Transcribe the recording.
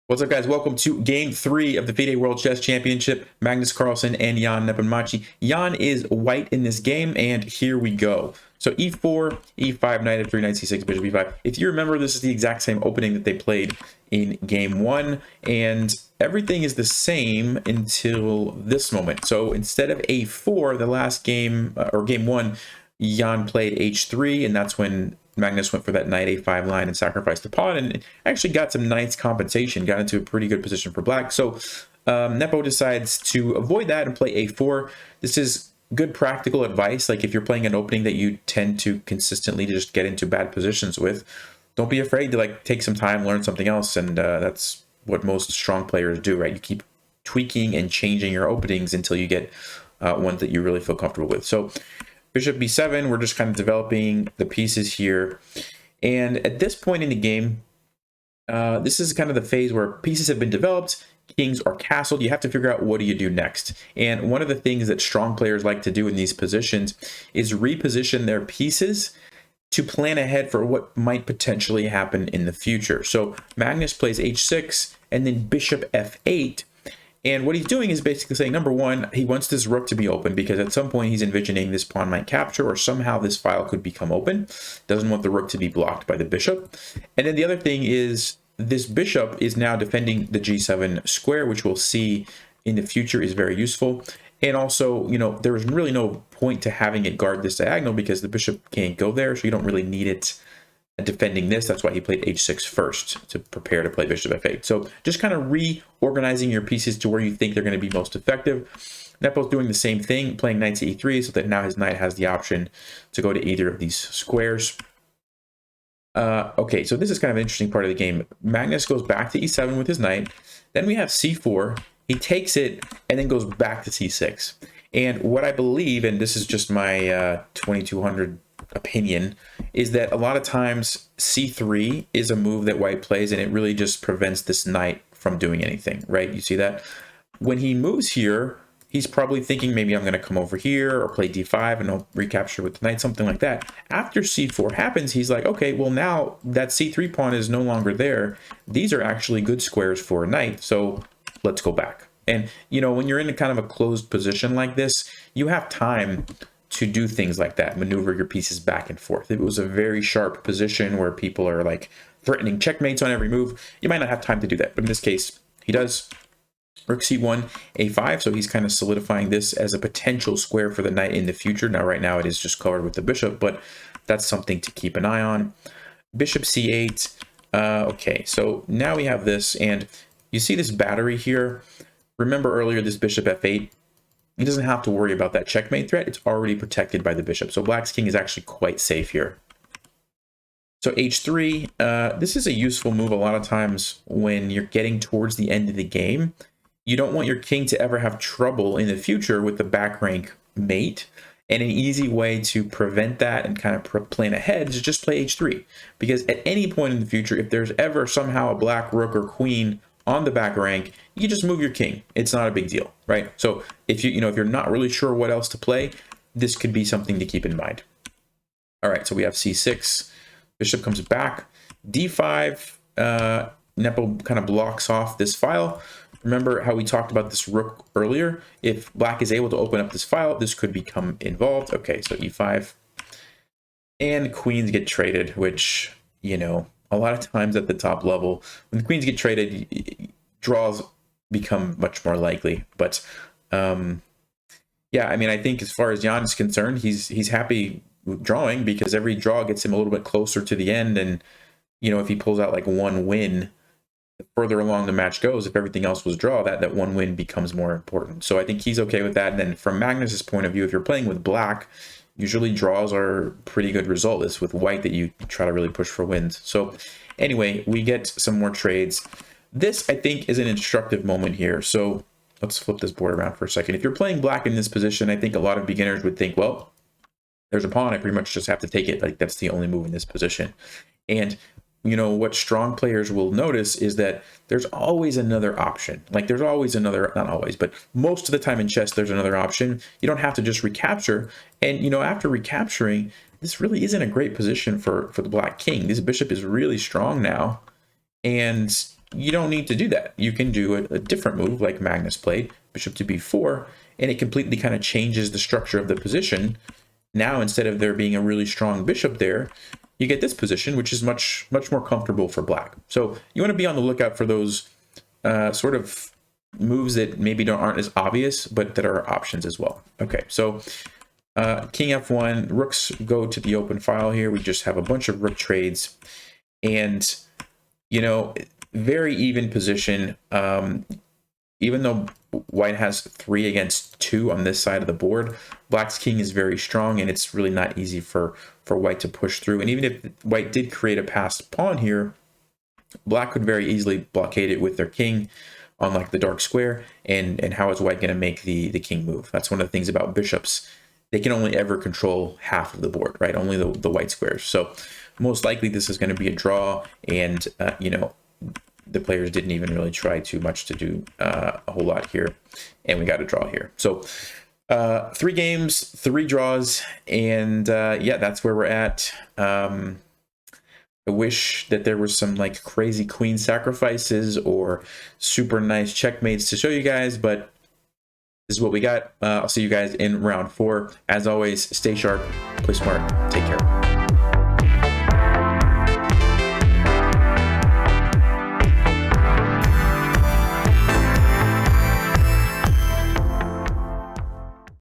What's up, guys? Welcome to Game 3 of the FIDE World Chess Championship. Magnus Carlsen and Jan Nepomniachtchi. Jan is white in this game, and here we go. So e4, e5, knight f3, knight c6, bishop e5. If you remember, this is the exact same opening that they played in Game 1, and everything is the same until this moment. So instead of a4, the last game, or Game 1, Jan played h3, and that's when Magnus went for that knight a5 line and sacrificed the pawn, and actually got some nice compensation, got into a pretty good position for black. So Nepo decides to avoid that and play a4. This is good practical advice. Like if you're playing an opening that you tend to consistently just get into bad positions with, don't be afraid to like take some time, learn something else, and that's what most strong players do, right? You keep tweaking and changing your openings until you get ones that you really feel comfortable with. So bishop b7, we're just kind of developing the pieces here. And at this point in the game, this is kind of the phase where pieces have been developed, kings are castled. You have to figure out, what do you do next? And one of the things that strong players like to do in these positions is reposition their pieces to plan ahead for what might potentially happen in the future. So Magnus plays h6 and then bishop f8. And what he's doing is basically saying, number one, he wants this rook to be open because at some point he's envisioning this pawn might capture, or somehow this file could become open. Doesn't want the rook to be blocked by the bishop. And then the other thing is this bishop is now defending the g7 square, which we'll see in the future is very useful. And also, you know, there's really no point to having it guard this diagonal because the bishop can't go there, so you don't really need it defending this. That's why he played h6 first, to prepare to play bishop f8. So just kind of reorganizing your pieces to where you think they're going to be most effective. Nepo's doing the same thing, playing knight to e3, so that now his knight has the option to go to either of these squares. Okay, so this is kind of an interesting part of the game. Magnus goes back to e7 with his knight. Then we have c4. He takes it and then goes back to c6. And what I believe, and this is just my 2200 opinion, is that a lot of times c3 is a move that white plays, and it really just prevents this knight from doing anything, right? You see that? When he moves here, he's probably thinking, maybe I'm going to come over here or play d5 and I'll recapture with the knight, something like that. After c4 happens, he's like, okay, well, now that c3 pawn is no longer there. These are actually good squares for a knight, so let's go back. And, you know, when you're in a kind of a closed position like this, you have time to do things like that, maneuver your pieces back and forth. If it was a very sharp position where people are like threatening checkmates on every move, you might not have time to do that. But in this case, he does. Rook c1, a5, so he's kind of solidifying this as a potential square for the knight in the future. Now, right now, it is just covered with the bishop, but that's something to keep an eye on. Bishop c8. Okay, so now we have this, and you see this battery here. Remember earlier, this bishop f8, he doesn't have to worry about that checkmate threat. It's already protected by the bishop. So black's king is actually quite safe here. So h3, this is a useful move a lot of times when you're getting towards the end of the game. You don't want your king to ever have trouble in the future with the back rank mate. And an easy way to prevent that and kind of plan ahead is just play h3. Because at any point in the future, if there's ever somehow a black rook or queen on the back rank, you just move your king. It's not a big deal, right? So if if you're not really sure what else to play, this could be something to keep in mind. All right, so we have c6. Bishop comes back. d5. Nepo kind of blocks off this file. Remember how we talked about this rook earlier? If black is able to open up this file, this could become involved. Okay, so e5. And queens get traded, which, you know, a lot of times at the top level, when the queens get traded, draws become much more likely. But yeah, I mean, I think as far as Jan is concerned, he's happy with drawing because every draw gets him a little bit closer to the end. And, you know, if he pulls out like one win, the further along the match goes, if everything else was draw, that one win becomes more important. So I think he's okay with that. And then from Magnus's point of view, if you're playing with black, usually draws are a pretty good result. It's with white that you try to really push for wins. So anyway, we get some more trades. This, I think, is an instructive moment here. So let's flip this board around for a second. If you're playing black in this position, I think a lot of beginners would think, well, there's a pawn. I pretty much just have to take it. Like, that's the only move in this position. And you know, what strong players will notice is that there's always another option. Like there's always another, not always, but most of the time in chess, there's another option. You don't have to just recapture. And, you know, after recapturing, this really isn't a great position for the black king. This bishop is really strong now. And you don't need to do that. You can do a different move like Magnus played, bishop to b4, and it completely kind of changes the structure of the position. Now, instead of there being a really strong bishop there, you get this position, which is much more comfortable for black. So you want to be on the lookout for those sort of moves that maybe aren't as obvious, but that are options as well. Okay, so king f1, rooks go to the open file here. We just have a bunch of rook trades, and you know, very even position. Even though white has 3 against 2 on this side of the board, black's king is very strong, and it's really not easy for white to push through. And even if white did create a passed pawn here, black could very easily blockade it with their king on like the dark square. And how is white going to make the king move? That's one of the things about bishops. They can only ever control half of the board, right? Only the white squares. So most likely this is going to be a draw, and you know, the players didn't even really try too much to do a whole lot here, and we got a draw here. So 3 games, 3 draws, and yeah, that's where we're at. I wish that there was some like crazy queen sacrifices or super nice checkmates to show you guys, but this is what we got. I'll see you guys in round 4. As always, stay sharp, play smart, take care.